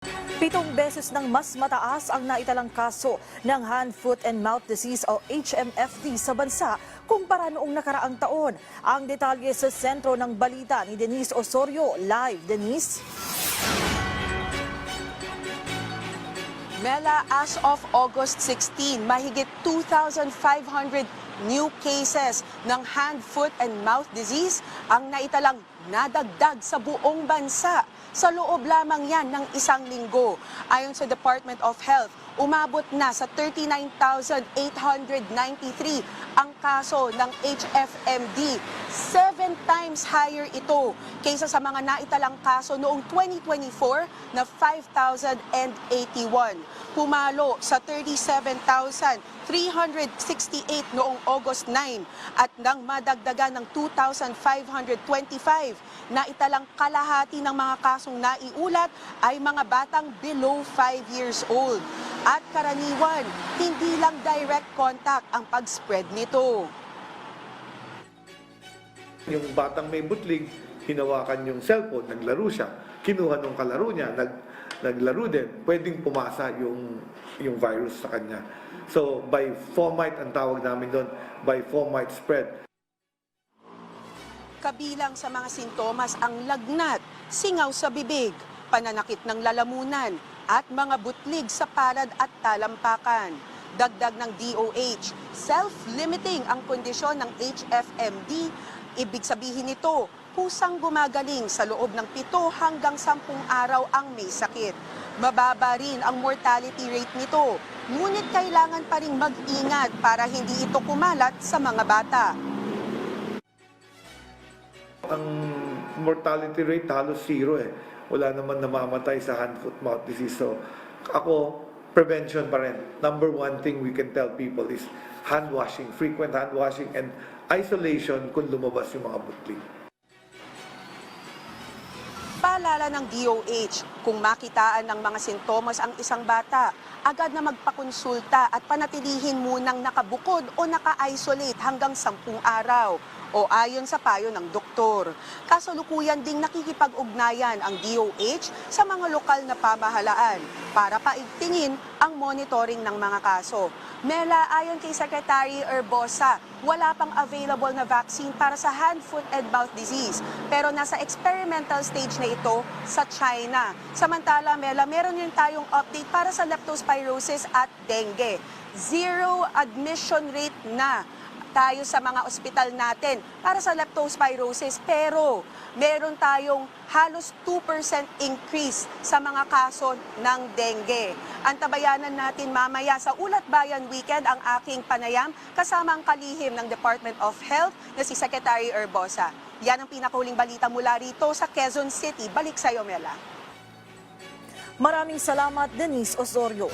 7 beses ng mas mataas ang naitalang kaso ng hand, foot and mouth disease o HMFD sa bansa kumpara noong nakaraang taon. Ang detalye sa sentro ng balita ni Denise Osorio. Live, Denise. Mela, as of August 16, mahigit 2,500 new cases ng hand, foot and mouth disease ang naitalang nadagdag sa buong bansa. Sa loob lamang yan ng isang linggo. Ayon sa Department of Health, umabot na sa 39,893 ang kaso ng HFMD. 7 times higher ito kaysa sa mga naitalang kaso noong 2024 na 5,081. Pumalo sa 37,368 noong August 9 at nang madagdagan ng 2,525 na italang kalahati ng mga kasong naiulat ay mga batang below 5 years old. At karaniwan, hindi lang direct contact ang pag-spread nito. Yung batang may butlig, hinawakan yung cellphone, naglaro siya. Kinuha nung kalaro niya, naglaro din. Pwedeng pumasa yung virus sa kanya. So, by fomite, ang tawag namin doon, by fomite spread. Kabilang sa mga sintomas ang lagnat, singaw sa bibig, pananakit ng lalamunan, at mga butlig sa palad at talampakan. Dagdag ng DOH, self-limiting ang kondisyon ng HFMD. Ibig sabihin nito, kusang gumagaling sa loob ng 7 hanggang 10 araw ang may sakit. Mababa rin ang mortality rate nito, ngunit kailangan pa rin mag-ingat para hindi ito kumalat sa mga bata. Ang mortality rate halos 0 eh. Wala naman namamatay sa hand, foot, mouth disease. So, ako, prevention pa rin. Number one thing we can tell people is hand washing, frequent hand washing, and isolation kung lumabas yung mga butlig. Paalala ng DOH, kung makitaan ng mga sintomas ang isang bata, agad na magpakonsulta at panatilihin munang nakabukod o naka-isolate hanggang 10 araw o ayon sa payo ng doktor. Kasalukuyan ding nakikipag-ugnayan ang DOH sa mga lokal na pamahalaan para paigtingin ang monitoring ng mga kaso. Mela, ayon kay Secretary Herbosa, wala pang available na vaccine para sa hand, foot and mouth disease. Pero nasa experimental stage na ito sa China. Samantala, Mela, meron din tayong update para sa leptospirosis at dengue. 0 admission rate na tayo sa mga ospital natin para sa leptospirosis, pero meron tayong halos 2% increase sa mga kaso ng dengue. Antabayanan natin mamaya sa Ulat Bayan Weekend ang aking panayam kasama ang kalihim ng Department of Health na si Secretary Herbosa. Yan ang pinakahuling balita mula rito sa Quezon City. Balik sa iyo, Mela. Maraming salamat, Denise Osorio.